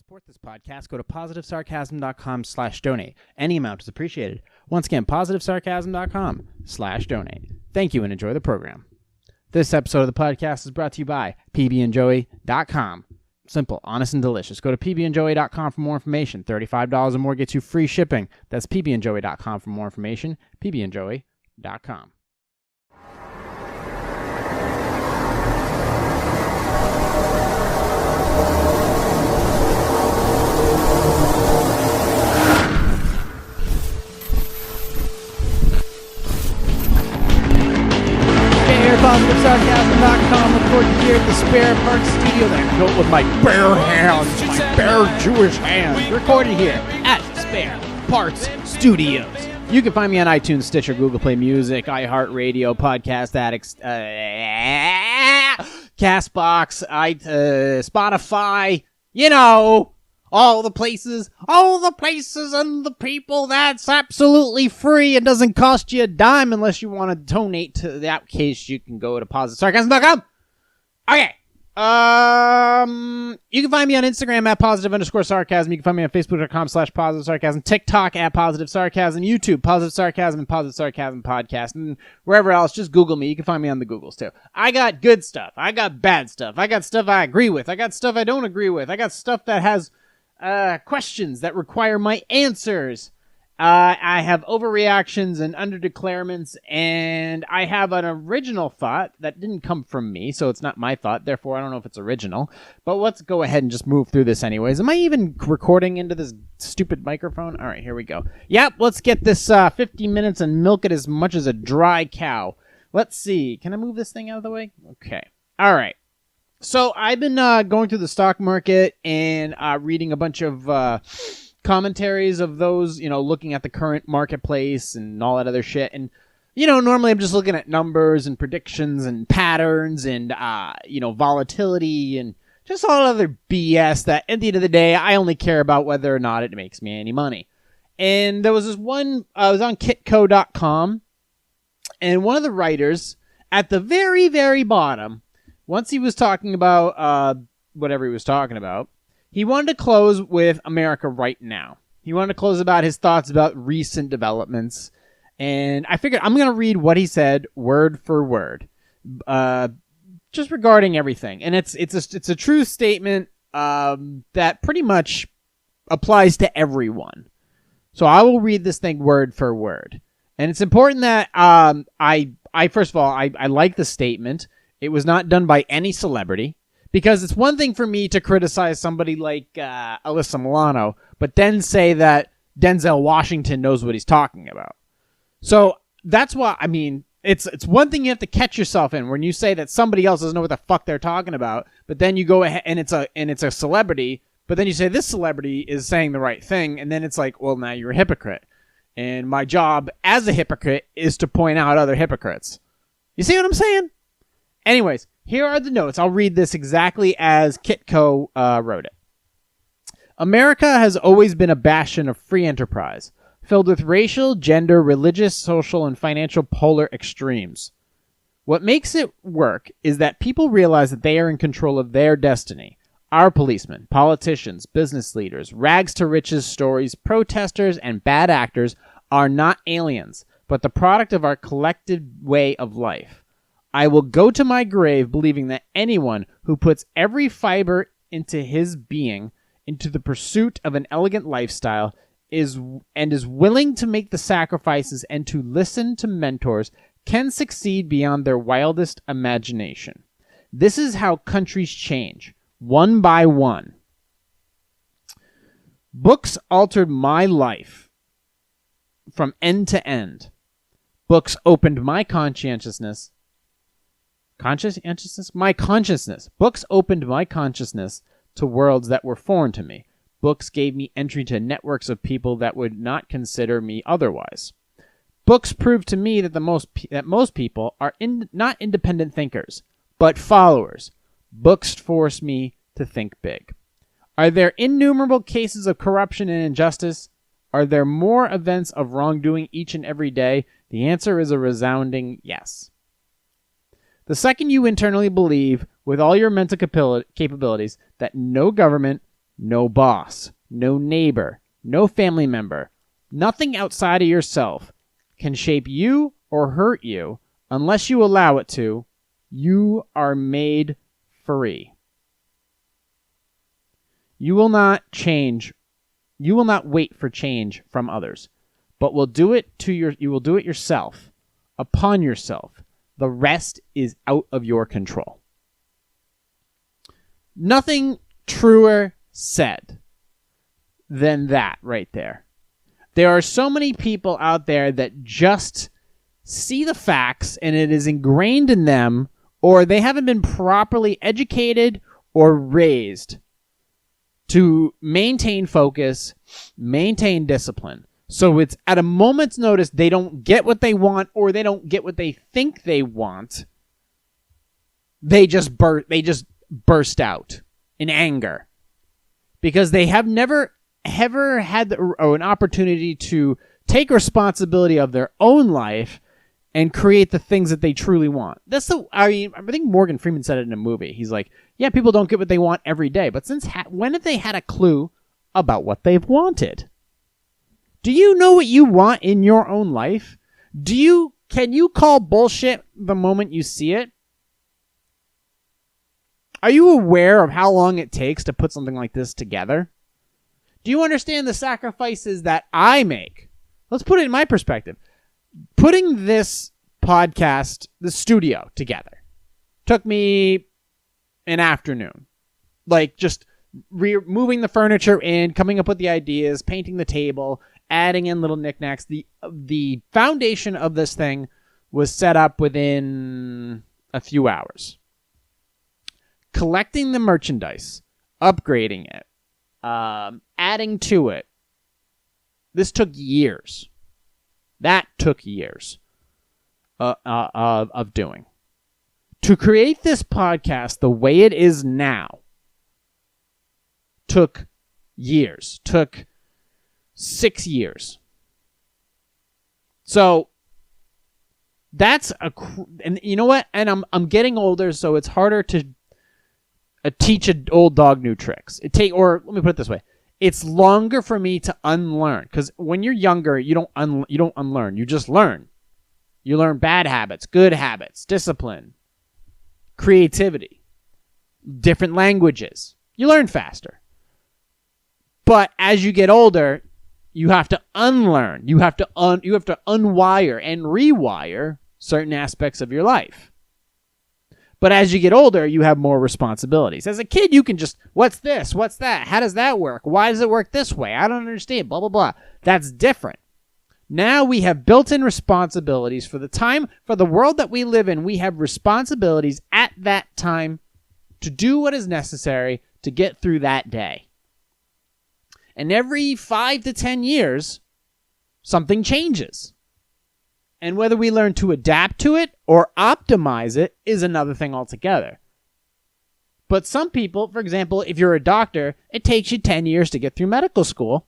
support this podcast, go to positivesarcasm.com/donate. Any amount is appreciated. Once again, positivesarcasm.com/donate. Thank you and enjoy the program. This episode of the podcast is brought to you by pbandjoey.com. Simple, honest, and delicious. Go to pbandjoey.com for more information. $35 or more gets you free shipping. That's pbandjoey.com for more information. pbandjoey.com. PositiveSarcasm.com, recorded here at the Spare Parts Studio that I built with my bare hands, my bare Jewish hands. Recorded here at Spare Parts Studios. You can find me on iTunes, Stitcher, Google Play Music, iHeartRadio, Podcast Addicts, Castbox, Spotify, all the places and the people. That's absolutely free. It doesn't cost you a dime unless you want to donate to that case. You can go to positivesarcasm.com. Okay. You can find me on Instagram at +_sarcasm. You can find me on Facebook.com/positivesarcasm, TikTok at @positivesarcasm, YouTube, Positive Sarcasm, and Positive Sarcasm Podcast, and wherever else, just Google me. You can find me on the Googles too. I got good stuff. I got bad stuff. I got stuff I agree with. I got stuff I don't agree with. I got stuff that has questions that require my answers. I have overreactions and underdeclarements, and I have an original thought that didn't come from me, so it's not my thought. Therefore, I don't know if it's original. But let's go ahead and just move through this anyways. Am I even recording into this stupid microphone? All right, here we go. Yep, let's get this 50 minutes and milk it as much as a dry cow. Let's see. Can I move this thing out of the way? Okay. All right. So I've been going through the stock market and reading a bunch of commentaries of those, looking at the current marketplace and all that other shit. And, normally I'm just looking at numbers and predictions and patterns and, volatility and just all other BS that at the end of the day, I only care about whether or not it makes me any money. And there was this one, I was on kitco.com, and one of the writers at the very, very bottom, once he was talking about whatever he was talking about, he wanted to close with America right now. He wanted to close about his thoughts about recent developments. And I figured I'm going to read what he said word for word, just regarding everything. And it's a true statement that pretty much applies to everyone. So I will read this thing word for word. And it's important that I first of all, I like the statement. It was not done by any celebrity, because it's one thing for me to criticize somebody like Alyssa Milano, but then say that Denzel Washington knows what he's talking about. So that's why, it's one thing you have to catch yourself in when you say that somebody else doesn't know what the fuck they're talking about, but then you go ahead and it's a celebrity, but then you say this celebrity is saying the right thing, and then it's like, well, now you're a hypocrite. And my job as a hypocrite is to point out other hypocrites. You see what I'm saying? Anyways, here are the notes. I'll read this exactly as Kitco wrote it. America has always been a bastion of free enterprise, filled with racial, gender, religious, social, and financial polar extremes. What makes it work is that people realize that they are in control of their destiny. Our policemen, politicians, business leaders, rags to riches stories, protesters, and bad actors are not aliens, but the product of our collective way of life. I will go to my grave believing that anyone who puts every fiber into his being into the pursuit of an elegant lifestyle is willing to make the sacrifices and to listen to mentors can succeed beyond their wildest imagination. This is how countries change, one by one. Books altered my life from end to end. Books opened my conscientiousness. My consciousness. Books opened my consciousness to worlds that were foreign to me. Books gave me entry to networks of people that would not consider me otherwise. Books proved to me that most people are not independent thinkers, but followers. Books forced me to think big. Are there innumerable cases of corruption and injustice? Are there more events of wrongdoing each and every day? The answer is a resounding yes. The second you internally believe with all your mental capabilities that no government, no boss, no neighbor, no family member, nothing outside of yourself can shape you or hurt you unless you allow it to. You are made free. You will not change. You will not wait for change from others, but you will do it yourself, upon yourself. The rest is out of your control. Nothing truer said than that right there. There are so many people out there that just see the facts and it is ingrained in them, or they haven't been properly educated or raised to maintain focus, maintain discipline. So it's at a moment's notice they don't get what they want, or they don't get what they think they want. They just burst out in anger because they have never ever had an opportunity to take responsibility of their own life and create the things that they truly want. I think Morgan Freeman said it in a movie. He's like, yeah, people don't get what they want every day, but when have they had a clue about what they've wanted? Do you know what you want in your own life? Can you call bullshit the moment you see it? Are you aware of how long it takes to put something like this together? Do you understand the sacrifices that I make? Let's put it in my perspective. Putting this podcast, the studio together, took me an afternoon. Like just moving the furniture in, coming up with the ideas, painting the table, adding in little knickknacks. The foundation of this thing was set up within a few hours. Collecting the merchandise, upgrading it, adding to it. This took years. That took years of doing. To create this podcast the way it is now took years. Took 6 years. So that's and you know what? And I'm getting older, so it's harder to teach an old dog new tricks. Or let me put it this way. It's longer for me to unlearn, because when you're younger, you don't unlearn. You just learn. You learn bad habits, good habits, discipline, creativity, different languages. You learn faster. But as you get older, you have to unlearn. You have to unwire and rewire certain aspects of your life. But as you get older, you have more responsibilities. As a kid, you can just, what's this? What's that? How does that work? Why does it work this way? I don't understand. Blah, blah, blah. That's different. Now we have built-in responsibilities for the world that we live in. We have responsibilities at that time to do what is necessary to get through that day. And every 5 to 10 years, something changes. And whether we learn to adapt to it or optimize it is another thing altogether. But some people, for example, if you're a doctor, it takes you 10 years to get through medical school.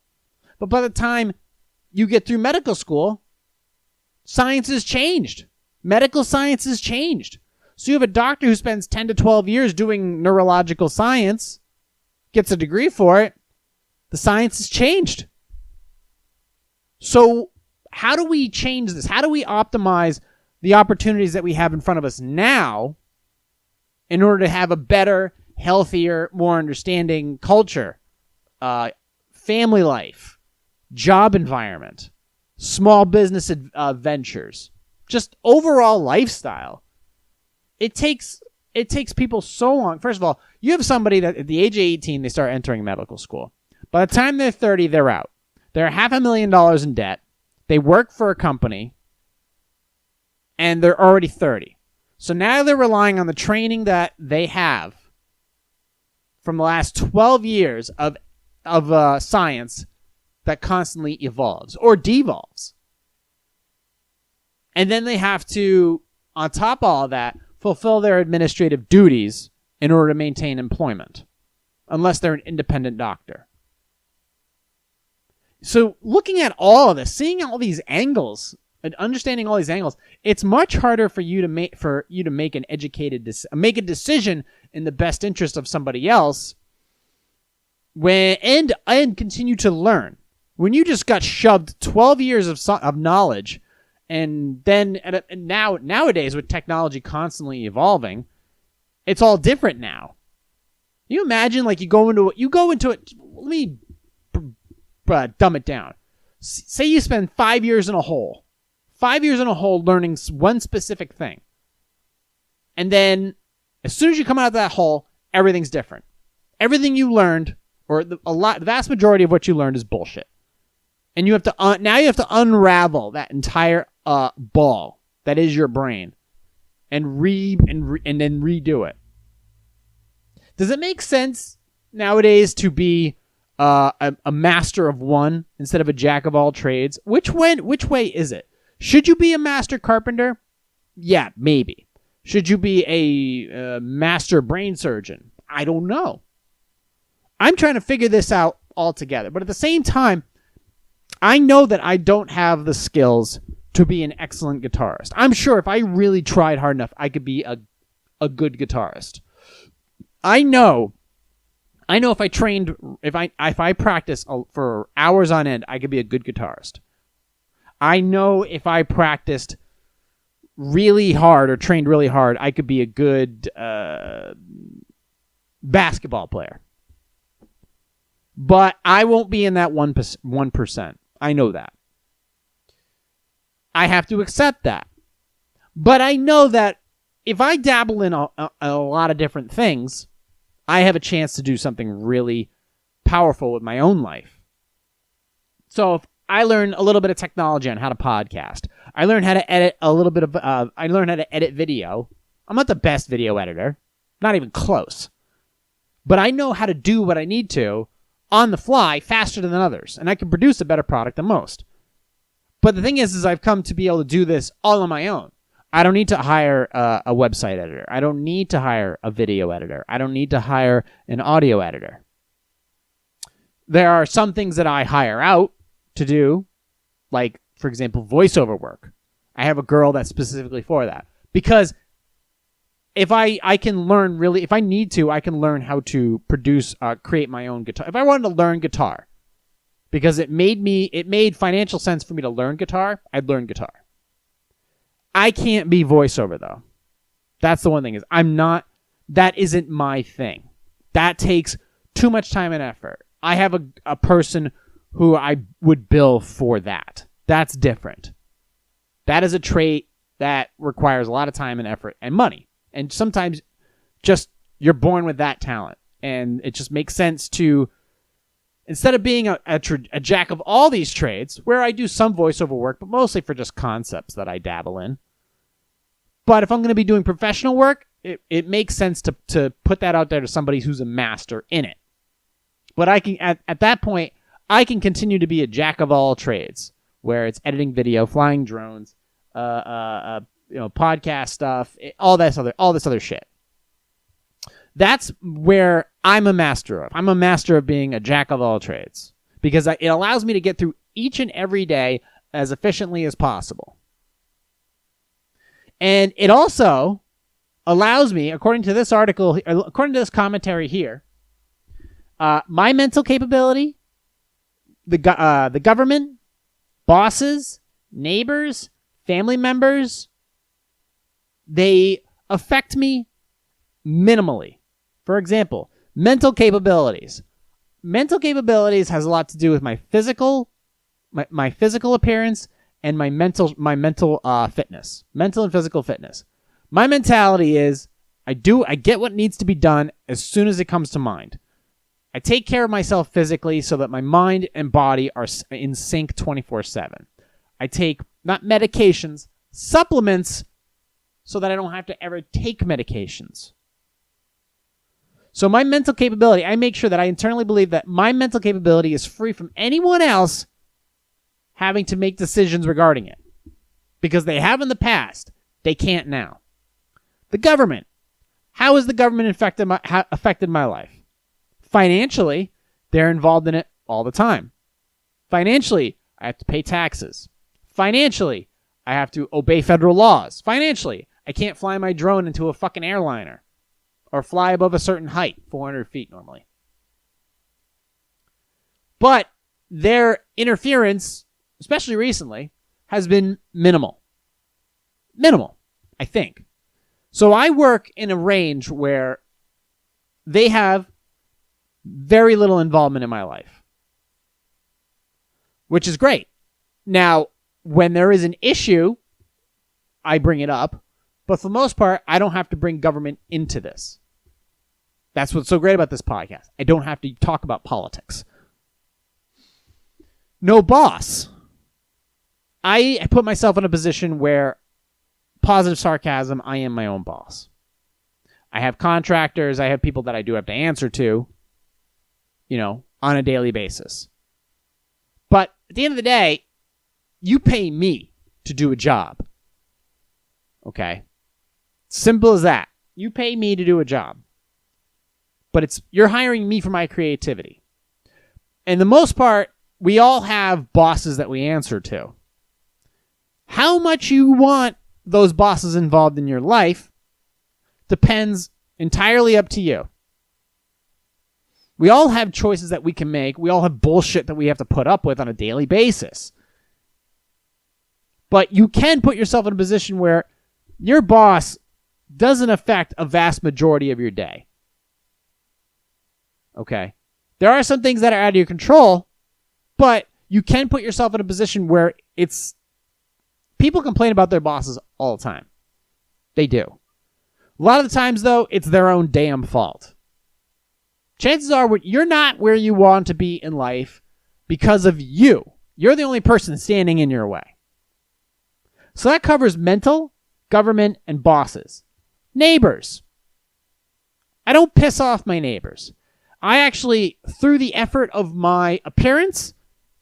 But by the time you get through medical school, science has changed. Medical science has changed. So you have a doctor who spends 10 to 12 years doing neurological science, gets a degree for it. The science has changed. So how do we change this? How do we optimize the opportunities that we have in front of us now in order to have a better, healthier, more understanding culture, family life, job environment, small business ventures, just overall lifestyle? It takes people so long. First of all, you have somebody that at the age of 18, they start entering medical school. By the time they're 30, they're out. They're $500,000 in debt. They work for a company, and they're already 30. So now they're relying on the training that they have from the last 12 years of science that constantly evolves or devolves. And then they have to, on top of all that, fulfill their administrative duties in order to maintain employment, unless they're an independent doctor. So looking at all of this, seeing all these angles, and understanding all these angles, it's much harder for you to make an educated make a decision in the best interest of somebody else and continue to learn. When you just got shoved 12 years of knowledge, and then nowadays with technology constantly evolving, it's all different now. You imagine like you go into it. Let me dumb it down. Say you spend 5 years in a hole. 5 years in a hole learning one specific thing. And then as soon as you come out of that hole, everything's different. Everything you learned, or the vast majority of what you learned is bullshit. And you have to now you have to unravel that entire ball that is your brain and then redo it. Does it make sense nowadays to be a master of one instead of a jack of all trades? Which way is it? Should you be a master carpenter? Yeah, maybe. Should you be a master brain surgeon? I don't know. I'm trying to figure this out altogether. But at the same time, I know that I don't have the skills to be an excellent guitarist. I'm sure if I really tried hard enough, I could be a good guitarist. I know if I trained, if I practice for hours on end, I could be a good guitarist. I know if I practiced really hard or trained really hard, I could be a good basketball player. But I won't be in that 1%. I know that. I have to accept that. But I know that if I dabble in a lot of different things, I have a chance to do something really powerful with my own life. So if I learn a little bit of technology on how to podcast, I learned how to edit I learned how to edit video. I'm not the best video editor, not even close. But I know how to do what I need to on the fly faster than others, and I can produce a better product than most. But the thing is I've come to be able to do this all on my own. I don't need to hire a website editor. I don't need to hire a video editor. I don't need to hire an audio editor. There are some things that I hire out to do, like, for example, voiceover work. I have a girl that's specifically for that. Because if I need to, I can learn how to create my own guitar. If I wanted to learn guitar, because it made financial sense for me to learn guitar, I'd learn guitar. I can't be voiceover, though. That's the one thing, that isn't my thing. That takes too much time and effort. I have a person who I would bill for that. That's different. That is a trait that requires a lot of time and effort and money. And sometimes just you're born with that talent. And it just makes sense to, instead of being a jack of all these trades, where I do some voiceover work, but mostly for just concepts that I dabble in. But if I'm going to be doing professional work, it makes sense to put that out there to somebody who's a master in it. But I can at that point, I can continue to be a jack of all trades, where it's editing video, flying drones, podcast stuff, all this other shit. That's where I'm a master of. I'm a master of being a jack of all trades, because it allows me to get through each and every day as efficiently as possible. And it also allows me, according to this article, according to this commentary here, my mental capability, the government, bosses, neighbors, family members, they affect me minimally. For example, mental capabilities. Mental capabilities has a lot to do with my physical appearance and my mental fitness, mental and physical fitness. My mentality is I get what needs to be done as soon as it comes to mind. I take care of myself physically so that my mind and body are in sync 24/7. I take not medications, supplements, so that I don't have to ever take medications. So my mental capability, I make sure that I internally believe that my mental capability is free from anyone else having to make decisions regarding it. Because they have in the past, they can't now. The government. How has the government affected my life? Financially, they're involved in it all the time. Financially, I have to pay taxes. Financially, I have to obey federal laws. Financially, I can't fly my drone into a fucking airliner or fly above a certain height, 400 feet normally. But their interference, especially recently, has been minimal. Minimal, I think. So I work in a range where they have very little involvement in my life, which is great. Now, when there is an issue, I bring it up, but for the most part, I don't have to bring government into this. That's what's so great about this podcast. I don't have to talk about politics. No boss. I put myself in a position where positive sarcasm, I am my own boss. I have contractors, I have people that I do have to answer to, on a daily basis. But at the end of the day, you pay me to do a job. Okay? Simple as that. You pay me to do a job. But you're hiring me for my creativity. And the most part, we all have bosses that we answer to. How much you want those bosses involved in your life depends entirely up to you. We all have choices that we can make. We all have bullshit that we have to put up with on a daily basis. But you can put yourself in a position where your boss doesn't affect a vast majority of your day. Okay? There are some things that are out of your control, but you can put yourself in a position where it's... People complain about their bosses all the time. They do. A lot of the times, though, it's their own damn fault. Chances are you're not where you want to be in life because of you. You're the only person standing in your way. So that covers mental, government, and bosses. Neighbors. I don't piss off my neighbors. I actually, through the effort of my appearance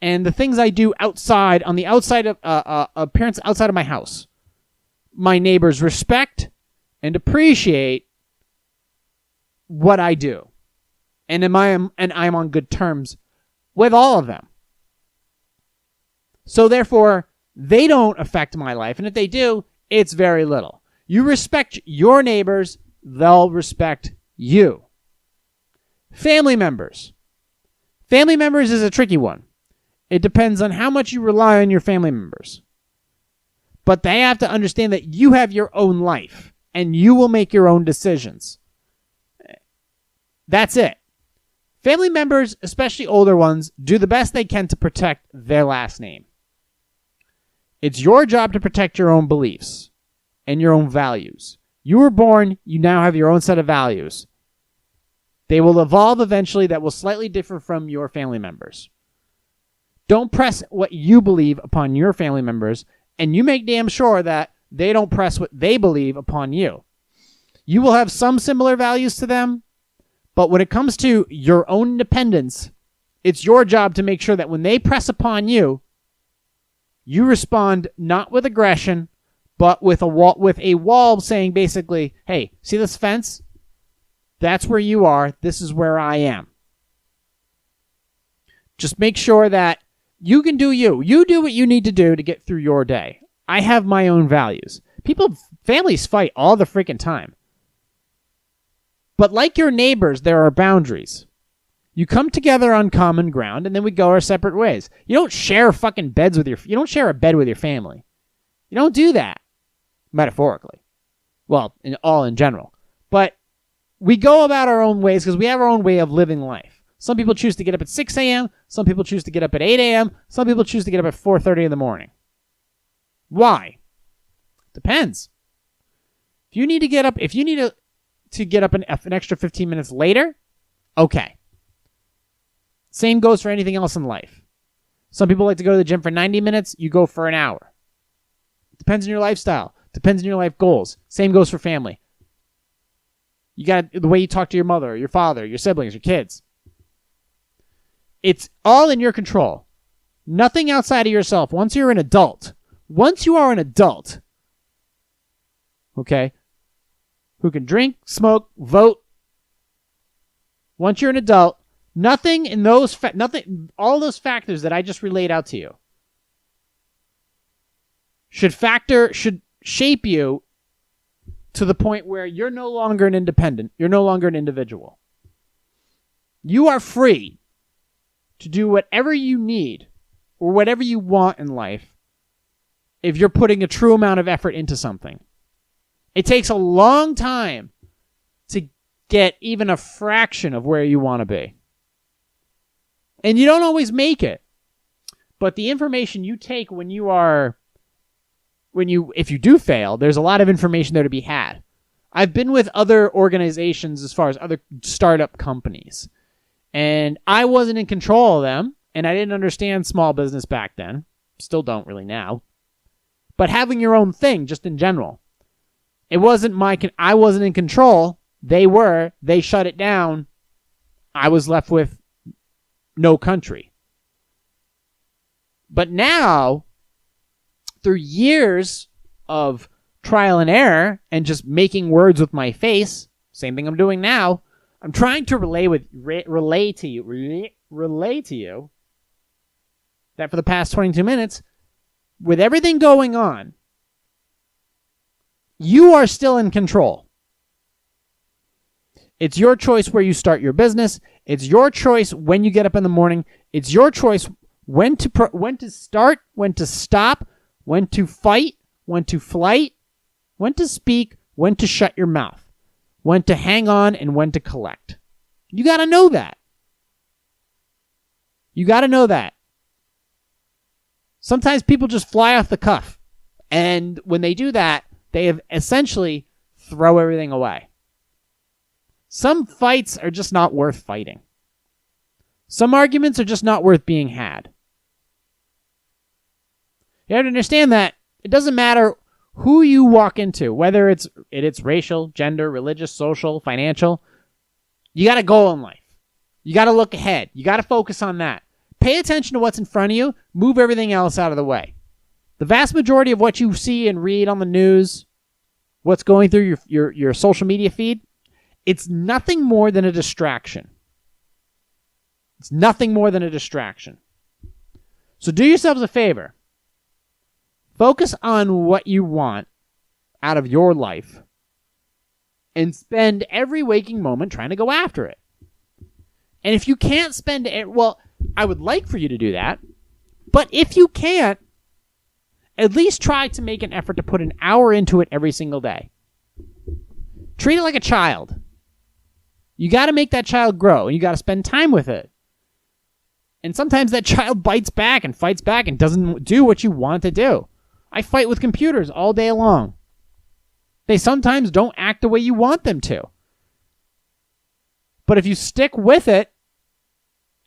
and the things I do outside, on the outside of appearance outside of my house, my neighbors respect and appreciate what I do. And I'm on good terms with all of them. So therefore, they don't affect my life. And if they do, it's very little. You respect your neighbors, they'll respect you. Family members. Family members is a tricky one. It depends on how much you rely on your family members. But they have to understand that you have your own life and you will make your own decisions. That's it. Family members, especially older ones, do the best they can to protect their last name. It's your job to protect your own beliefs and your own values. You were born, you now have your own set of values. They will evolve eventually that will slightly differ from your family members. Don't press what you believe upon your family members, and you make damn sure that they don't press what they believe upon you. You will have some similar values to them, but when it comes to your own independence, it's your job to make sure that when they press upon you, you respond not with aggression, but with a wall saying basically, hey, see this fence? That's where you are. This is where I am. Just make sure that you can do you. You do what you need to do to get through your day. I have my own values. Families fight all the freaking time. But like your neighbors, there are boundaries. You come together on common ground, and then we go our separate ways. You don't share fucking beds with you don't share a bed with your family. You don't do that. Metaphorically. Well, in general. But we go about our own ways because we have our own way of living life. Some people choose to get up at 6 a.m. Some people choose to get up at 8 a.m. Some people choose to get up at 4:30 in the morning. Why? Depends. If you need to get up an extra 15 minutes later, okay. Same goes for anything else in life. Some people like to go to the gym for 90 minutes. You go for an hour. Depends on your lifestyle. Depends on your life goals. Same goes for family. You got the way you talk to your mother, your father, your siblings, your kids. It's all in your control. Nothing outside of yourself. Once you are an adult, okay, who can drink, smoke, vote, once you're an adult, nothing in those, all those factors that I just relayed out to you should shape you to the point where you're no longer an independent. You're no longer an individual. You are free to do whatever you need or whatever you want in life if you're putting a true amount of effort into something. It takes a long time to get even a fraction of where you want to be. And you don't always make it. But the information you take if you do fail, there's a lot of information there to be had. I've been with other organizations as far as other startup companies, and I wasn't in control of them, and I didn't understand small business back then. Still don't really now. But having your own thing, just in general. I wasn't in control. They were. They shut it down. I was left with no country. But now, through years of trial and error and just making words with my face, same thing I'm doing now, I'm trying to relay to you that for the past 22 minutes, with everything going on, you are still in control. It's your choice where you start your business. It's your choice when you get up in the morning. It's your choice when to start, when to stop, when to fight, when to flight, when to speak, when to shut your mouth, when to hang on, and when to collect. You got to know that. You got to know that. Sometimes people just fly off the cuff. And when they do that, they have essentially throw everything away. Some fights are just not worth fighting. Some arguments are just not worth being had. You have to understand that it doesn't matter who you walk into, whether it's racial, gender, religious, social, financial. You got a goal in life. You got to look ahead. You got to focus on that. Pay attention to what's in front of you. Move everything else out of the way. The vast majority of what you see and read on the news, what's going through your social media feed, it's nothing more than a distraction. It's nothing more than a distraction. So do yourselves a favor. Focus on what you want out of your life and spend every waking moment trying to go after it. And if you can't spend it, well, I would like for you to do that. But if you can't, at least try to make an effort to put an hour into it every single day. Treat it like a child. You got to make that child grow, and you got to spend time with it. And sometimes that child bites back and fights back and doesn't do what you want it to do. I fight with computers all day long. They sometimes don't act the way you want them to. But if you stick with it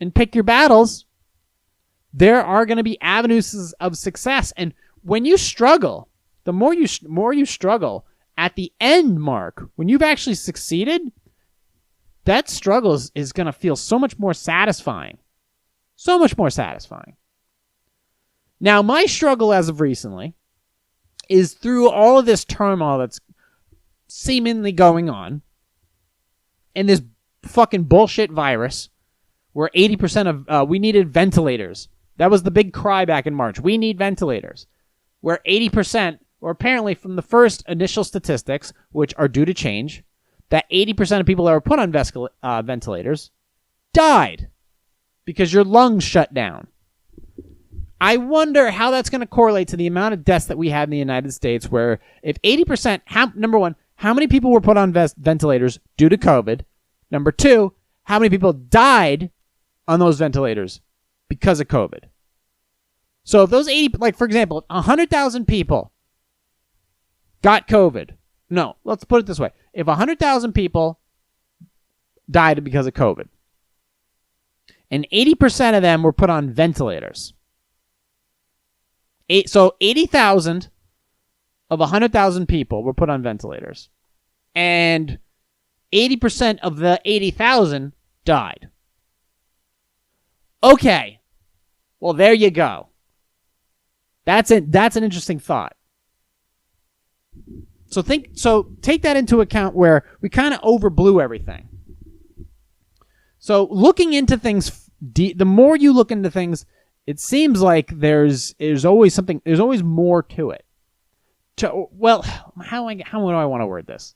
and pick your battles, there are going to be avenues of success. And when you struggle, the more you struggle, at the end mark, when you've actually succeeded, that struggle is going to feel so much more satisfying. So much more satisfying. Now, my struggle as of recently is through all of this turmoil that's seemingly going on and this fucking bullshit virus where 80% of we needed ventilators. That was the big cry back in March. We need ventilators. Where 80%, or apparently from the first initial statistics, which are due to change, that 80% of people that were put on ventilators died because your lungs shut down. I wonder how that's going to correlate to the amount of deaths that we had in the United States, where if 80%, number one, how many people were put on ventilators due to COVID? Number two, how many people died on those ventilators because of COVID? So if those 80, like for example, if 100,000 people got COVID, no, let's put it this way. If 100,000 people died because of COVID, and 80% of them were put on ventilators, so 80,000 of 100,000 people were put on ventilators, and 80% of the 80,000 died. Okay, well there you go. That's an interesting thought. So take that into account where we kind of overblew everything. So looking into things, the more you look into things, it seems like there's always something. There's always more to it. Well, how do I want to word this?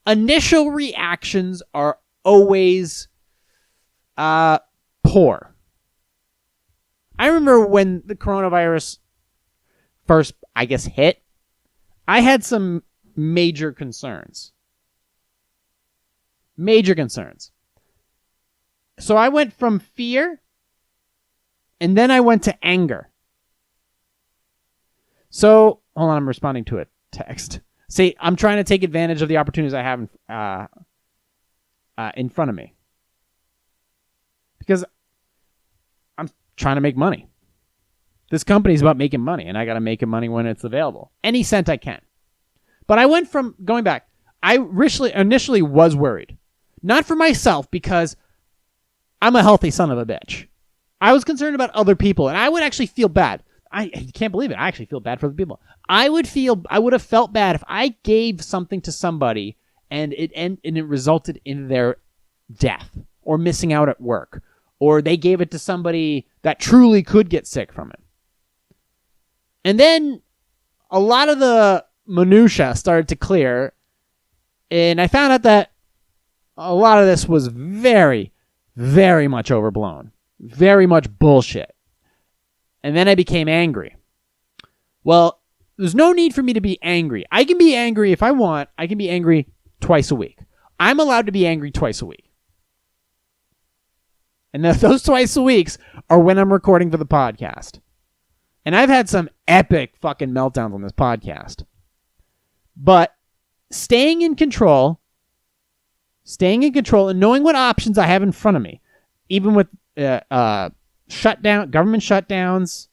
Initial reactions are always poor. I remember when the coronavirus first, I guess, hit, I had some major concerns. Major concerns. So I went from fear, and then I went to anger. So, hold on, I'm responding to a text. See, I'm trying to take advantage of the opportunities I have in front of me. Because I'm trying to make money. This company's about making money, and I got to make money when it's available. Any cent I can. But I went from, going back, I initially was worried. Not for myself, because I'm a healthy son of a bitch. I was concerned about other people, and I would actually feel bad. I can't believe it. I actually feel bad for the people. I would have felt bad if I gave something to somebody and it resulted in their death or missing out at work, or they gave it to somebody that truly could get sick from it. And then a lot of the minutia started to clear, and I found out that a lot of this was very, very much overblown, very much bullshit. And then I became angry. Well, there's no need for me to be angry. I can be angry if I want. I can be angry twice a week. I'm allowed to be angry twice a week. And those twice a weeks are when I'm recording for the podcast. And I've had some epic fucking meltdowns on this podcast. But staying in control and knowing what options I have in front of me, even with government shutdowns,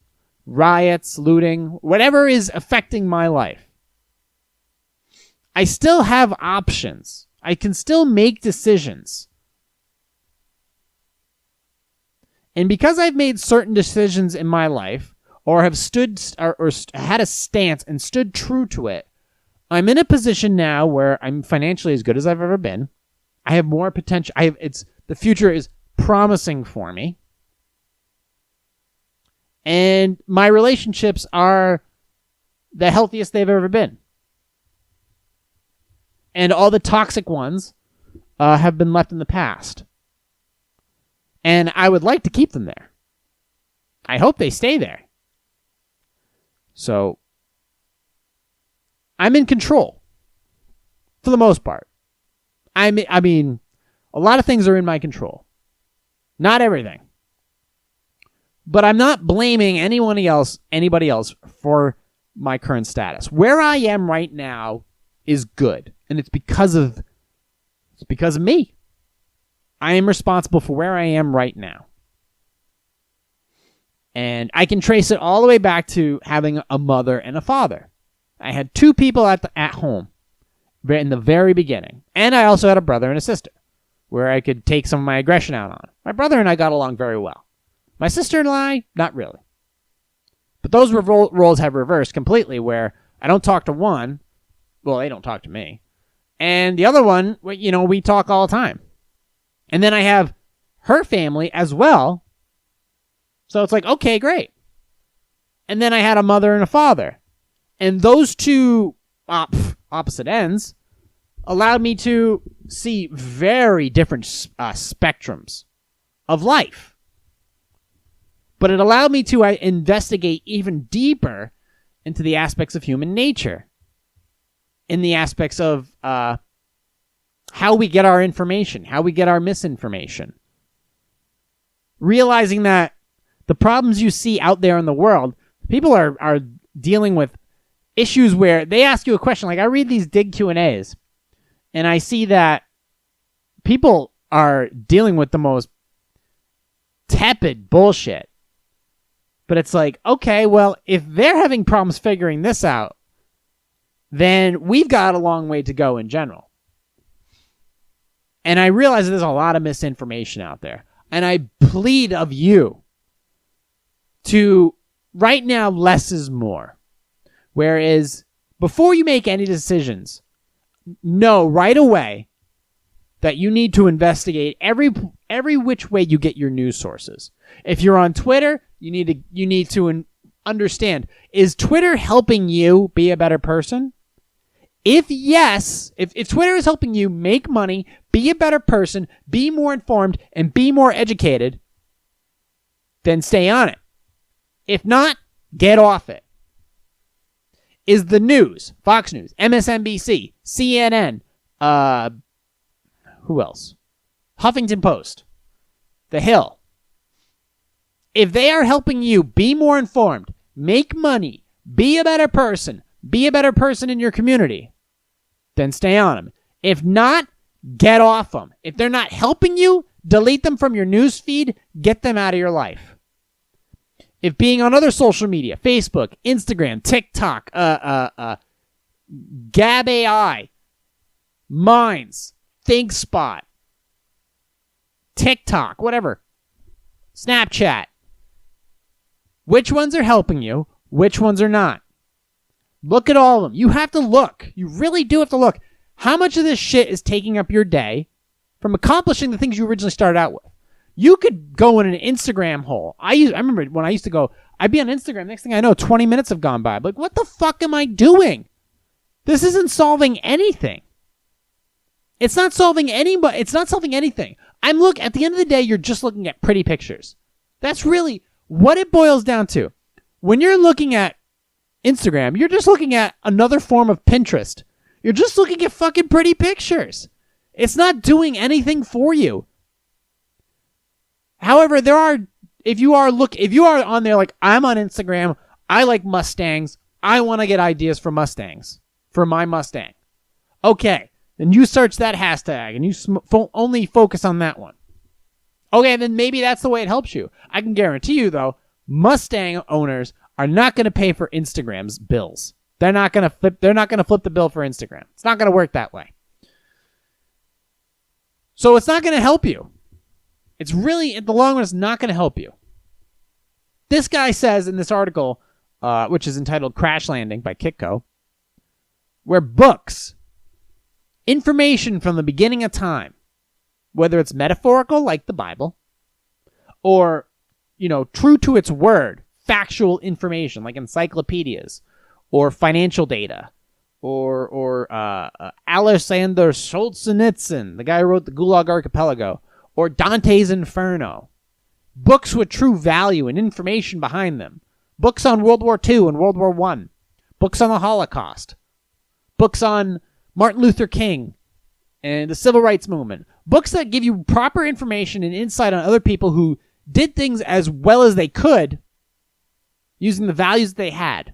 riots, looting, whatever is affecting my life, I still have options. I can still make decisions. And because I've made certain decisions in my life, or have stood or had a stance and stood true to it, I'm in a position now where I'm financially as good as I've ever been. I have more potential. The future is promising for me. And my relationships are the healthiest they've ever been. And all the toxic ones have been left in the past. And I would like to keep them there. I hope they stay there. So, I'm in control. For the most part. I mean, a lot of things are in my control. Not everything. But I'm not blaming anybody else for my current status. Where I am right now is good. And it's because of me. I am responsible for where I am right now. And I can trace it all the way back to having a mother and a father. I had two people at home in the very beginning. And I also had a brother and a sister where I could take some of my aggression out on. My brother and I got along very well. My sister and I, not really. But those roles have reversed completely, where I don't talk to one. Well, they don't talk to me. And the other one, we talk all the time. And then I have her family as well. So it's like, okay, great. And then I had a mother and a father. And those two opposite ends allowed me to see very different spectrums of life. But it allowed me to investigate even deeper into the aspects of human nature. In the aspects of how we get our information, how we get our misinformation. Realizing that the problems you see out there in the world, people are dealing with issues where they ask you a question. Like, I read these Dig Q&As, and I see that people are dealing with the most tepid bullshit. But it's like, okay, well, if they're having problems figuring this out, then we've got a long way to go in general. And I realize there's a lot of misinformation out there. And I plead of you to, right now, less is more. Whereas, before you make any decisions, know right away that you need to investigate every which way you get your news sources. If you're on Twitter, you need to understand, is Twitter helping you be a better person? If yes, if Twitter is helping you make money, be a better person, be more informed, and be more educated, then stay on it. If not, get off it. Is the news, Fox News, MSNBC, CNN, who else? Huffington Post, The Hill. If they are helping you be more informed, make money, be a better person in your community, then stay on them. If not, get off them. If they're not helping you, delete them from your news feed, get them out of your life. If being on other social media, Facebook, Instagram, TikTok, Gab AI, Minds, ThinkSpot, TikTok, whatever, Snapchat, which ones are helping you, which ones are not? Look at all of them. You have to look. You really do have to look. How much of this shit is taking up your day from accomplishing the things you originally started out with? You could go in an Instagram hole. I remember when I used to go, I'd be on Instagram. Next thing I know, 20 minutes have gone by. I'm like, what the fuck am I doing? This isn't solving anything. It's not solving anything. At the end of the day, you're just looking at pretty pictures. That's really what it boils down to. When you're looking at Instagram, you're just looking at another form of Pinterest. You're just looking at fucking pretty pictures. It's not doing anything for you. However, if you are on there like, I'm on Instagram, I like Mustangs, I want to get ideas for Mustangs, for my Mustang. Okay, then you search that hashtag and you only focus on that one. Okay, then maybe that's the way it helps you. I can guarantee you, though, Mustang owners are not going to pay for Instagram's bills. They're not going to flip the bill for Instagram. It's not going to work that way. So it's not going to help you. It's really, in the long run, it's not going to help you. This guy says in this article, which is entitled Crash Landing by Kitco, where books, information from the beginning of time, whether it's metaphorical like the Bible, or, true to its word, factual information like encyclopedias, or financial data, or Alexander Solzhenitsyn, the guy who wrote the Gulag Archipelago, or Dante's Inferno. Books with true value and information behind them. Books on World War II and World War I. Books on the Holocaust. Books on Martin Luther King and the Civil Rights Movement. Books that give you proper information and insight on other people who did things as well as they could using the values they had.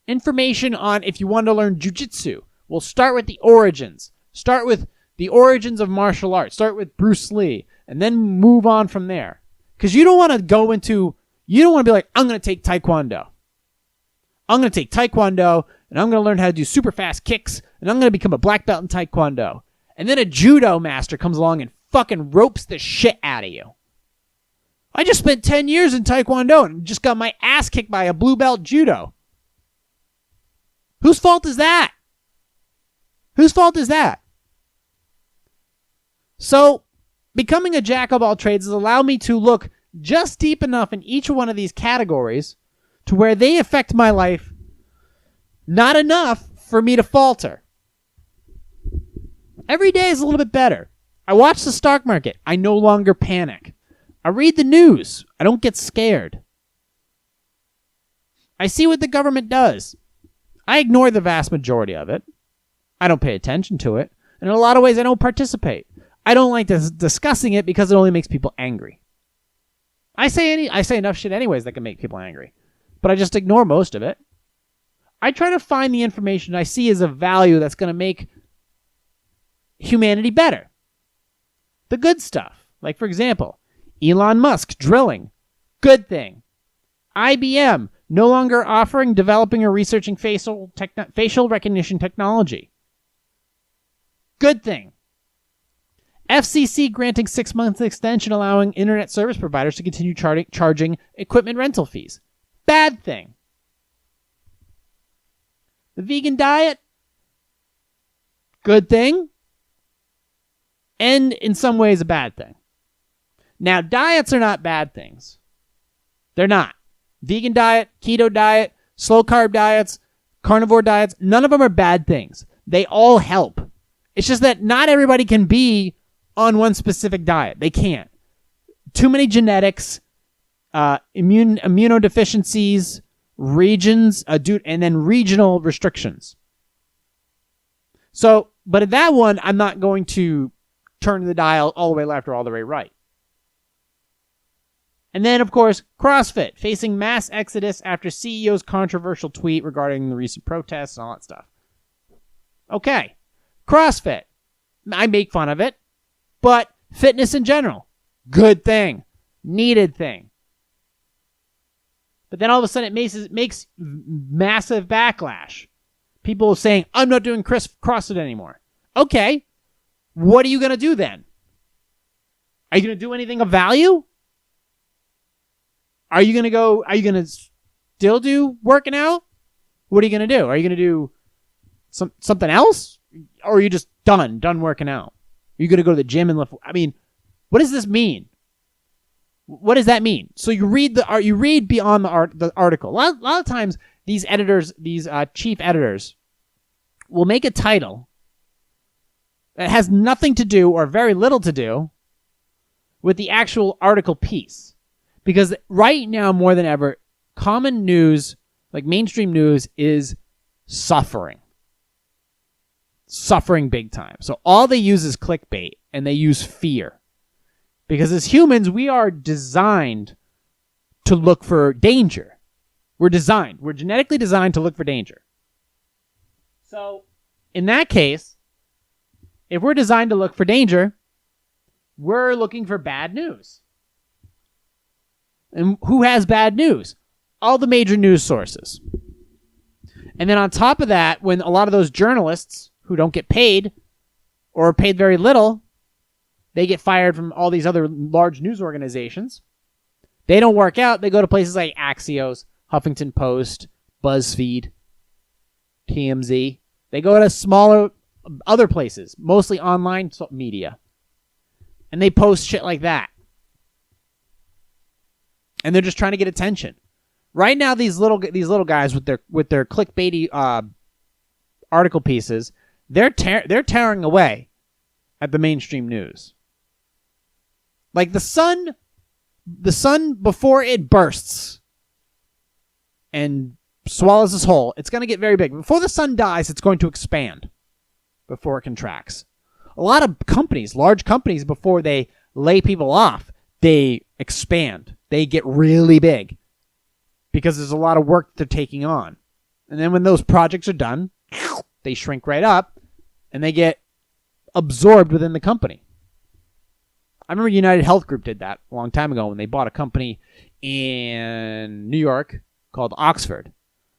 Information on if you want to learn jiu-jitsu. We'll start with the origins. Start with the origins of martial arts. Start with Bruce Lee and then move on from there. Because you don't want to be like, I'm going to take Taekwondo. I'm going to take Taekwondo and I'm going to learn how to do super fast kicks and I'm going to become a black belt in Taekwondo. And then a judo master comes along and fucking ropes the shit out of you. I just spent 10 years in Taekwondo and just got my ass kicked by a blue belt judo. Whose fault is that? Whose fault is that? So, becoming a jack of all trades has allowed me to look just deep enough in each one of these categories to where they affect my life not enough for me to falter. Every day is a little bit better. I watch the stock market. I no longer panic. I read the news. I don't get scared. I see what the government does. I ignore the vast majority of it. I don't pay attention to it. And in a lot of ways, I don't participate. I don't like discussing it because it only makes people angry. I say enough shit anyways that can make people angry. But I just ignore most of it. I try to find the information I see as a value that's going to make humanity better. The good stuff. Like, for example, Elon Musk drilling. Good thing. IBM no longer offering, developing, or researching facial recognition technology. Good thing. FCC granting 6 months extension allowing internet service providers to continue charging equipment rental fees. Bad thing. The vegan diet. Good thing. And in some ways a bad thing. Now, diets are not bad things. They're not. Vegan diet, keto diet, slow carb diets, carnivore diets, none of them are bad things. They all help. It's just that not everybody can be on one specific diet. They can't. Too many genetics, immunodeficiencies, regions, and then regional restrictions. So, but at that one, I'm not going to turn the dial all the way left or all the way right. And then, of course, CrossFit, facing mass exodus after CEO's controversial tweet regarding the recent protests and all that stuff. Okay, CrossFit. I make fun of it, but fitness in general, good thing, needed thing. But then all of a sudden it makes massive backlash. People saying, I'm not doing CrossFit anymore. Okay, what are you going to do then? Are you going to do anything of value? Are you going to still do working out? What are you going to do? Are you going to do something else? Or are you just done working out? Are you going to go to the gym and lift? I mean, what does this mean? What does that mean? So you read beyond the article. A lot of times these editors, these chief editors, will make a title that has nothing to do or very little to do with the actual article piece. Because right now, more than ever, common news, like mainstream news, is suffering. Suffering big time. So all they use is clickbait, and they use fear. Because as humans, we are designed to look for danger. We're genetically designed to look for danger. So, in that case, if we're designed to look for danger, we're looking for bad news. And who has bad news? All the major news sources. And then on top of that, when a lot of those journalists who don't get paid or are paid very little, they get fired from all these other large news organizations. They don't work out. They go to places like Axios, Huffington Post, BuzzFeed, TMZ. They go to smaller other places, mostly online media. And they post shit like that. And they're just trying to get attention. Right now, these little guys with their clickbaity article pieces, they're tearing away at the mainstream news. Like the sun before it bursts and swallows us whole, it's going to get very big. Before the sun dies, it's going to expand before it contracts. A lot of companies, large companies, before they lay people off, they expand. They get really big because there's a lot of work they're taking on. And then when those projects are done, they shrink right up and they get absorbed within the company. I remember United Health Group did that a long time ago when they bought a company in New York called Oxford.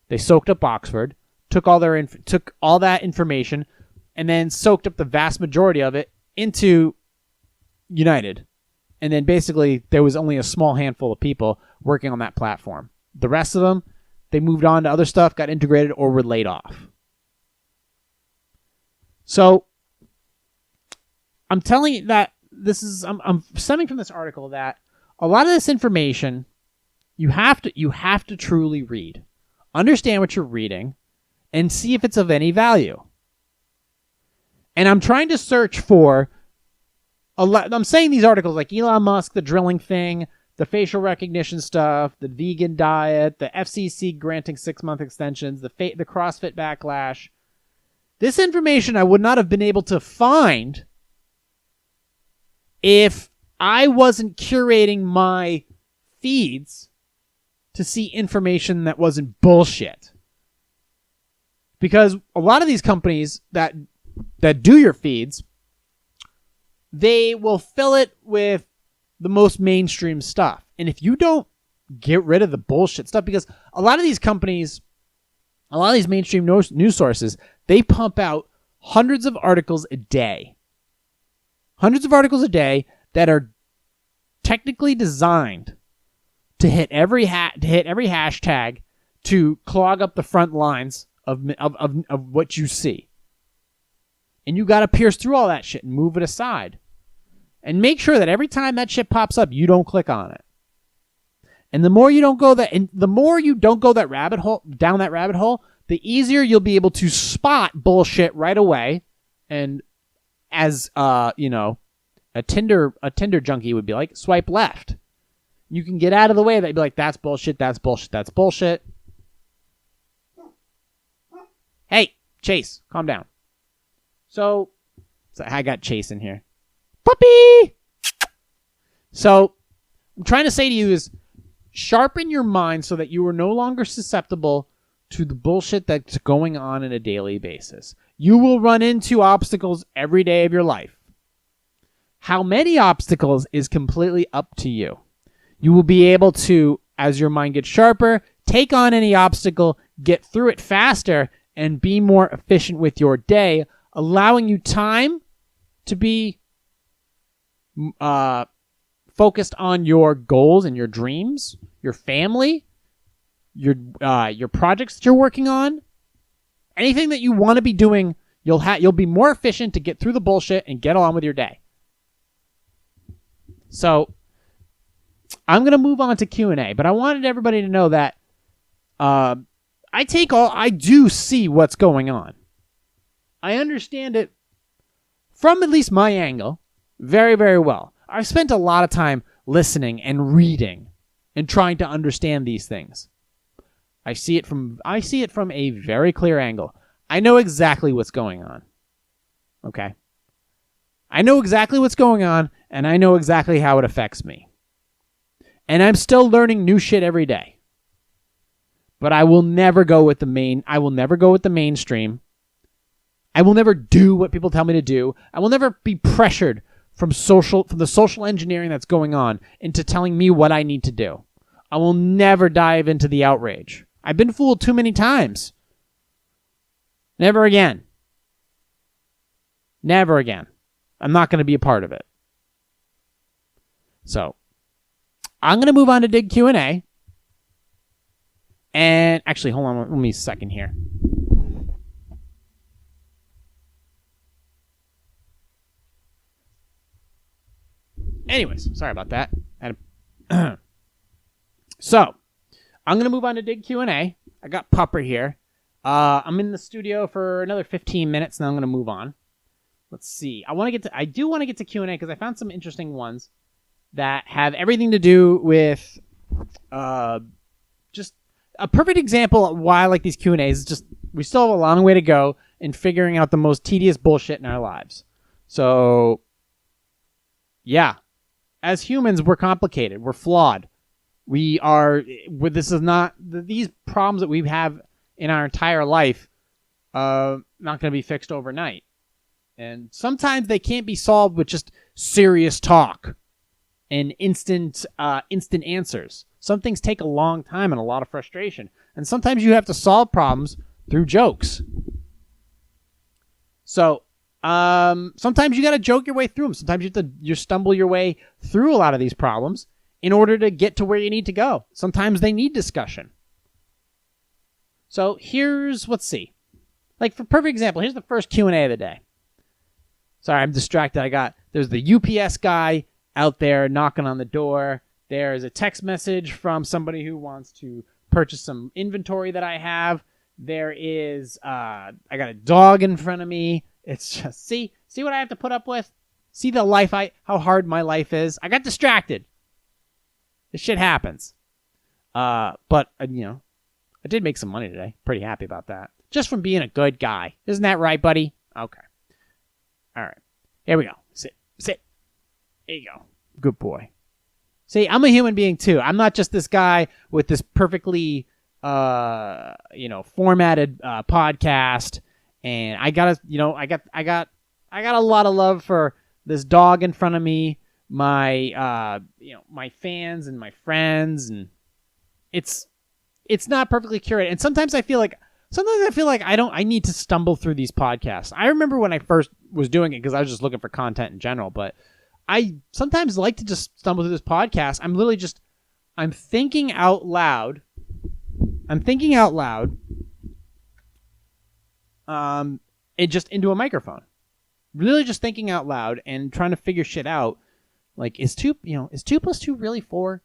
They soaked up Oxford, took all that information, and then soaked up the vast majority of it into United. And then basically there was only a small handful of people working on that platform. The rest of them, they moved on to other stuff, got integrated, or were laid off. So I'm telling you that I'm stemming from this article that a lot of this information you have to truly read. Understand what you're reading and see if it's of any value. And I'm trying to search for I'm saying these articles like Elon Musk, the drilling thing, the facial recognition stuff, the vegan diet, the FCC granting 6-month extensions, the CrossFit backlash. This information I would not have been able to find if I wasn't curating my feeds to see information that wasn't bullshit. Because a lot of these companies that do your feeds, they will fill it with the most mainstream stuff. And if you don't get rid of the bullshit stuff, because a lot of these companies, a lot of these mainstream news sources, they pump out hundreds of articles a day. Hundreds of articles a day that are technically designed to hit every hashtag to clog up the front lines of what you see. And you got to pierce through all that shit and move it aside. And make sure that every time that shit pops up, you don't click on it. And the more you don't go that rabbit hole, down that rabbit hole, the easier you'll be able to spot bullshit right away. And as a Tinder junkie would be like, swipe left. You can get out of the way of that. Be like, that's bullshit, that's bullshit, that's bullshit. Hey, Chase, calm down. So I got Chase in here. Puppy! So I'm trying to say to you is sharpen your mind so that you are no longer susceptible to the bullshit that's going on a daily basis. You will run into obstacles every day of your life. How many obstacles is completely up to you. You will be able to, as your mind gets sharper, take on any obstacle, get through it faster, and be more efficient with your day, allowing you time to be focused on your goals and your dreams, your family, your projects that you're working on. Anything that you want to be doing, you'll be more efficient to get through the bullshit and get on with your day. So I'm going to move on to Q&A, but I wanted everybody to know that I do see what's going on. I understand it from at least my angle very, very well. I've spent a lot of time listening and reading and trying to understand these things. I see it from a very clear angle. I know exactly what's going on. Okay? I know exactly what's going on, and I know exactly how it affects me. And I'm still learning new shit every day. But I will never go with the mainstream. I will never do what people tell me to do. I will never be pressured from the social engineering that's going on into telling me what I need to do. I will never dive into the outrage. I've been fooled too many times. Never again. Never again. I'm not going to be a part of it. So, I'm going to move on to Dig Q&A. And actually, hold on, let me a second here. Anyways, sorry about that. So, I'm going to move on to Dig Q&A. I got Pupper here. I'm in the studio for another 15 minutes, and then I'm going to move on. Let's see. I do want to get to Q&A because I found some interesting ones that have everything to do with just a perfect example of why I like these Q&As is just we still have a long way to go in figuring out the most tedious bullshit in our lives. So, yeah. As humans, we're complicated. We're flawed. These problems that we have in our entire life not going to be fixed overnight. And sometimes they can't be solved with just serious talk and instant answers. Some things take a long time and a lot of frustration. And sometimes you have to solve problems through jokes. So, sometimes you got to joke your way through them. Sometimes you stumble your way through a lot of these problems in order to get to where you need to go. Sometimes they need discussion. So let's see. Like for perfect example, here's the first Q&A of the day. Sorry, I'm distracted. There's the UPS guy out there knocking on the door. There's a text message from somebody who wants to purchase some inventory that I have. There is, I got a dog in front of me. It's just, see what I have to put up with? See how hard my life is? I got distracted. This shit happens. But, I did make some money today. Pretty happy about that. Just from being a good guy. Isn't that right, buddy? Okay. All right. Here we go. Sit. There you go. Good boy. See, I'm a human being too. I'm not just this guy with this perfectly, formatted podcast. And I got a lot of love for this dog in front of me, my fans and my friends, and it's not perfectly curated. And sometimes I feel like I need to stumble through these podcasts. I remember when I first was doing it because I was just looking for content in general, but I sometimes like to just stumble through this podcast. I'm thinking out loud. It just into a microphone. Really just thinking out loud and trying to figure shit out. Like, is 2 plus 2 really 4?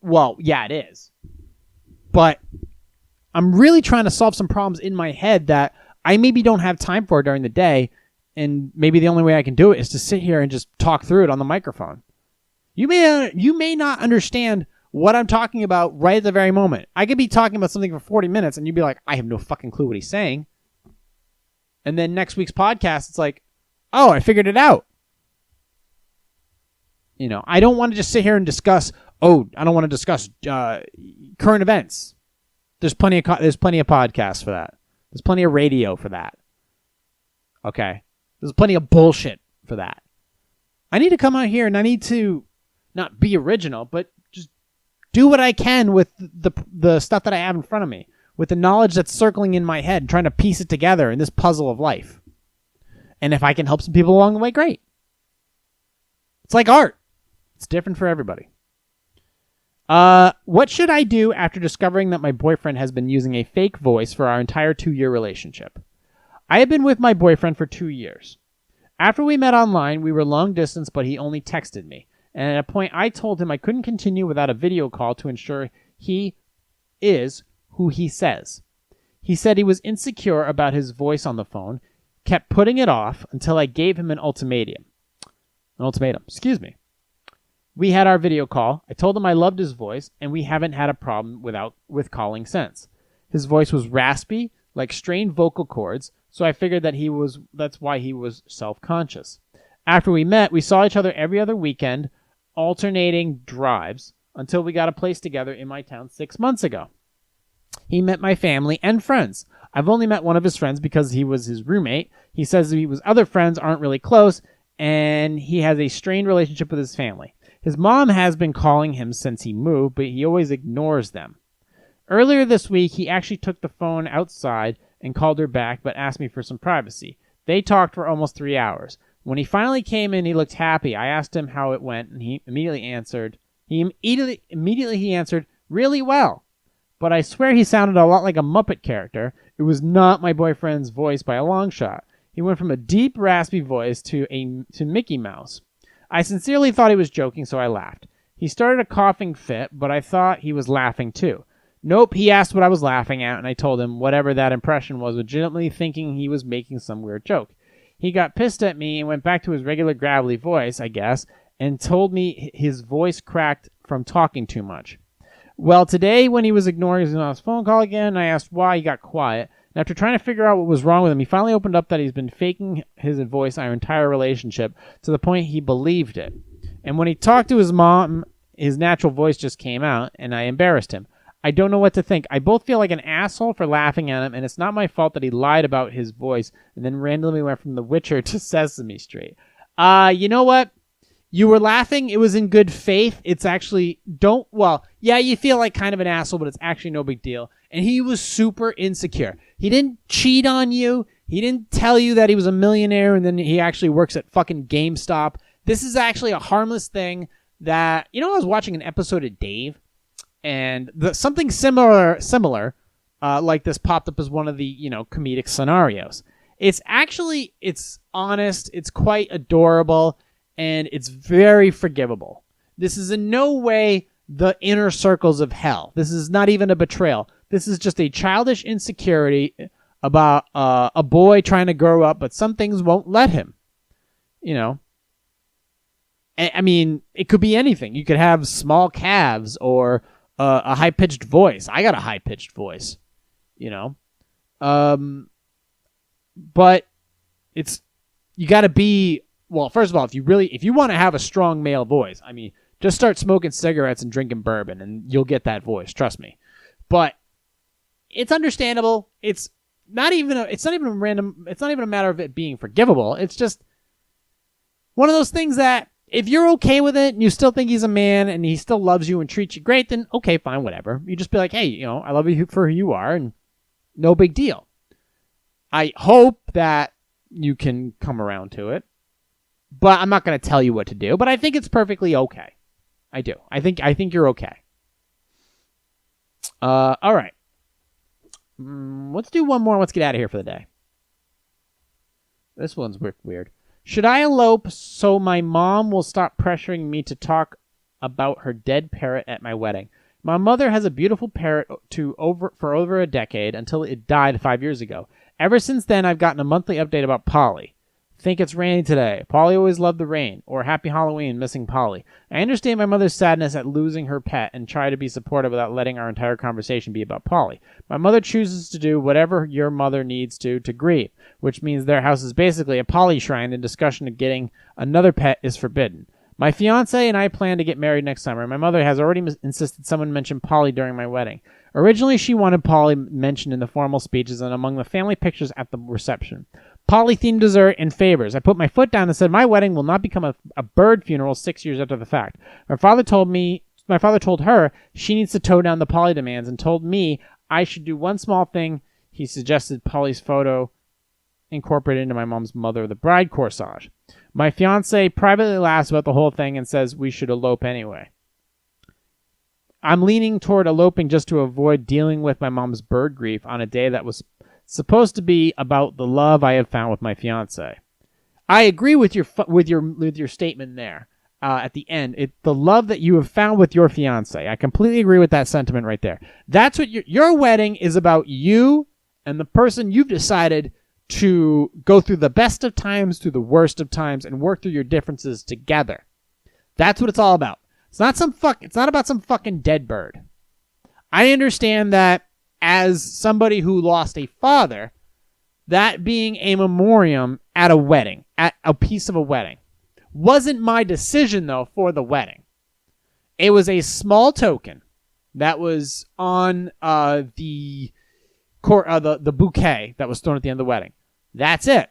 Well, yeah, it is. But I'm really trying to solve some problems in my head that I maybe don't have time for during the day, and maybe the only way I can do it is to sit here and just talk through it on the microphone. You may not understand what I'm talking about right at the very moment. I could be talking about something for 40 minutes and you'd be like, I have no fucking clue what he's saying. And then next week's podcast, it's like, oh, I figured it out. You know, I don't want to just sit here and discuss, I don't want to discuss current events. There's plenty of podcasts for that. There's plenty of radio for that. Okay? There's plenty of bullshit for that. I need to come out here and I need to not be original, but just do what I can with the stuff that I have in front of me, with the knowledge that's circling in my head, trying to piece it together in this puzzle of life. And if I can help some people along the way, great. It's like art. It's different for everybody. What should I do after discovering that my boyfriend has been using a fake voice for our entire 2-year relationship? I have been with my boyfriend for 2 years. After we met online, we were long distance, but he only texted me. And at a point, I told him I couldn't continue without a video call to ensure he is who he says. He said he was insecure about his voice on the phone, kept putting it off until I gave him an ultimatum. We had our video call. I told him I loved his voice, and we haven't had a problem with calling since. His voice was raspy, like strained vocal cords, so I figured that's why he was self-conscious. After we met, we saw each other every other weekend, alternating drives, until we got a place together in my town 6 months ago. He met my family and friends. I've only met one of his friends because he was his roommate. He says his other friends aren't really close, and he has a strained relationship with his family. His mom has been calling him since he moved, but he always ignores them. Earlier this week, he actually took the phone outside and called her back, but asked me for some privacy. They talked for almost 3 hours. When he finally came in, he looked happy. I asked him how it went, and he immediately answered, really well. But I swear he sounded a lot like a Muppet character. It was not my boyfriend's voice by a long shot. He went from a deep, raspy voice to Mickey Mouse. I sincerely thought he was joking, so I laughed. He started a coughing fit, but I thought he was laughing too. Nope, he asked what I was laughing at, and I told him whatever that impression was, legitimately thinking he was making some weird joke. He got pissed at me and went back to his regular gravelly voice, I guess, and told me his voice cracked from talking too much. Well, today when he was ignoring his phone call again, I asked why, he got quiet. And after trying to figure out what was wrong with him, he finally opened up that he's been faking his voice our entire relationship to the point he believed it. And when he talked to his mom, his natural voice just came out, and I embarrassed him. I don't know what to think. I both feel like an asshole for laughing at him, and it's not my fault that he lied about his voice and then randomly went from The Witcher to Sesame Street. You know what? You were laughing. It was in good faith. It's actually, you feel like kind of an asshole, but it's actually no big deal. And he was super insecure. He didn't cheat on you. He didn't tell you that he was a millionaire and then he actually works at fucking GameStop. This is actually a harmless thing that, I was watching an episode of Dave, and something similar, like this popped up as one of the, comedic scenarios. It's honest, it's quite adorable, and it's very forgivable. This is in no way the inner circles of hell. This is not even a betrayal. This is just a childish insecurity about a boy trying to grow up, but some things won't let him. I mean, it could be anything. You could have small calves or a high-pitched voice. I got a high-pitched voice, but you got to be, well, first of all, if you want to have a strong male voice, I mean, just start smoking cigarettes and drinking bourbon and you'll get that voice, trust me. But it's understandable. It's not even a matter of it being forgivable. It's just one of those things that if you're okay with it and you still think he's a man and he still loves you and treats you great, then okay, fine, whatever. You just be like, hey, I love you for who you are, and no big deal. I hope that you can come around to it, but I'm not going to tell you what to do, but I think it's perfectly okay. I do. I think you're okay. All right. Let's do one more. Let's get out of here for the day. This one's weird. Should I elope so my mom will stop pressuring me to talk about her dead parrot at my wedding? My mother has a beautiful parrot for over a decade until it died 5 years ago. Ever since then, I've gotten a monthly update about Polly. Think it's raining today. Polly always loved the rain. Or happy Halloween, missing Polly. I understand my mother's sadness at losing her pet and try to be supportive without letting our entire conversation be about Polly. My mother chooses to do whatever your mother needs to grieve, which means their house is basically a Polly shrine and discussion of getting another pet is forbidden. My fiance and I plan to get married next summer. My mother has already insisted someone mention Polly during my wedding. Originally, she wanted Polly mentioned in the formal speeches and among the family pictures at the reception. Polly-themed dessert and favors. I put my foot down and said my wedding will not become a bird funeral 6 years after the fact. My father told her she needs to toe down the Polly demands and told me I should do one small thing. He suggested Polly's photo incorporated into my mom's Mother of the Bride corsage. My fiance privately laughs about the whole thing and says we should elope anyway. I'm leaning toward eloping just to avoid dealing with my mom's bird grief on a day that was supposed to be about the love I have found with my fiance. I agree with your statement there at the end. The love that you have found with your fiance. I completely agree with that sentiment right there. That's what your wedding is about. You and the person you've decided to go through the best of times, through the worst of times, and work through your differences together. That's what it's all about. It's not about some fucking dead bird. I understand that as somebody who lost a father, that being a memoriam at a wedding, at a piece of a wedding, wasn't my decision though for the wedding. It was a small token that was on the bouquet that was thrown at the end of the wedding. That's it.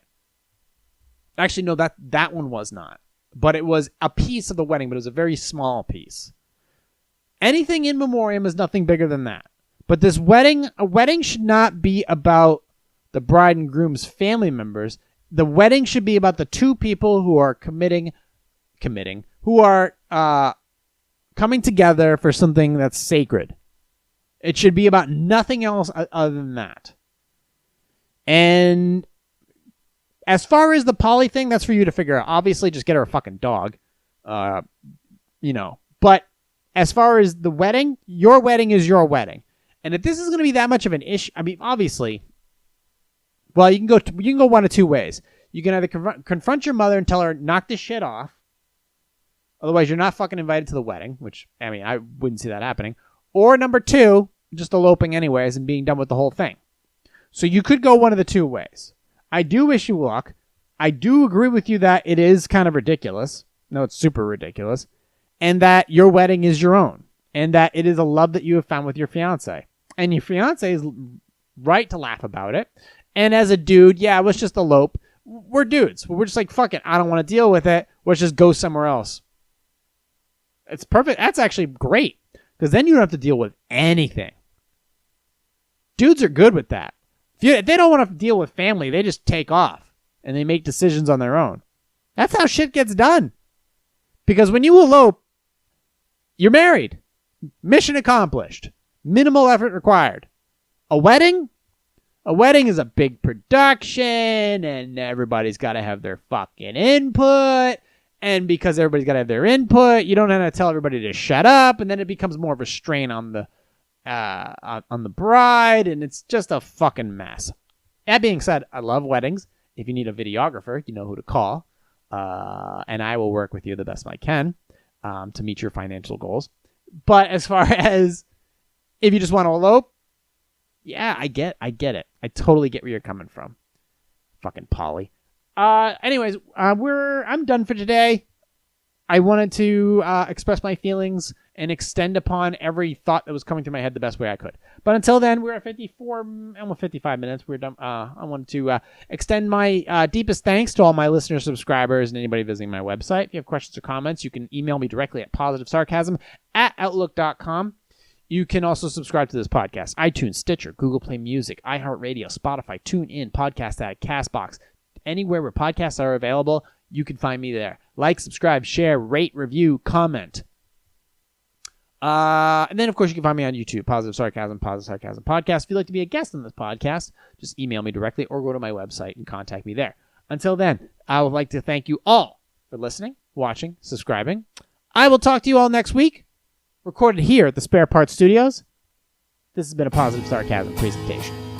Actually, no, that one was not. But it was a piece of the wedding, but it was a very small piece. Anything in memoriam is nothing bigger than that. But a wedding should not be about the bride and groom's family members. The wedding should be about the two people who are who are coming together for something that's sacred. It should be about nothing else other than that. And as far as the Polly thing, that's for you to figure out. Obviously, just get her a fucking dog. But as far as the wedding, your wedding is your wedding. And if this is going to be that much of an issue, I mean, obviously, well, you can go one of two ways. You can either confront your mother and tell her, knock this shit off. Otherwise, you're not fucking invited to the wedding, which, I mean, I wouldn't see that happening. Or number two, just eloping anyways and being done with the whole thing. So you could go one of the two ways. I do wish you luck. I do agree with you that it is kind of ridiculous. No, it's super ridiculous. And that your wedding is your own. And that it is a love that you have found with your fiance. And your fiance is right to laugh about it. And as a dude, yeah, let's just elope. We're dudes. We're just like, fuck it. I don't want to deal with it. Let's just go somewhere else. It's perfect. That's actually great. Because then you don't have to deal with anything. Dudes are good with that. If they don't want to deal with family, they just take off. And they make decisions on their own. That's how shit gets done. Because when you elope, you're married. Mission accomplished. Minimal effort required. A wedding? A wedding is a big production, and everybody's got to have their fucking input. And because everybody's got to have their input, you don't have to tell everybody to shut up, and then it becomes more of a strain on the bride, and it's just a fucking mess. That being said, I love weddings. If you need a videographer, you know who to call, and I will work with you the best I can to meet your financial goals. But as far as if you just want to elope, yeah, I get it. I totally get where you're coming from. Fucking Polly. Anyways, I'm done for today. I wanted to express my feelings and extend upon every thought that was coming through my head the best way I could. But until then, we're at almost 55 minutes. We're done. I wanted to extend my deepest thanks to all my listeners, subscribers, and anybody visiting my website. If you have questions or comments, you can email me directly at positivesarcasm@outlook.com. You can also subscribe to this podcast. iTunes, Stitcher, Google Play Music, iHeartRadio, Spotify, TuneIn, Podcast Addict, CastBox. Anywhere where podcasts are available, you can find me there. Like, subscribe, share, rate, review, comment. And then, of course, you can find me on YouTube, Positive Sarcasm Podcast. If you'd like to be a guest on this podcast, just email me directly or go to my website and contact me there. Until then, I would like to thank you all for listening, watching, subscribing. I will talk to you all next week. Recorded here at the Spare Parts Studios. This has been a Positive Sarcasm presentation.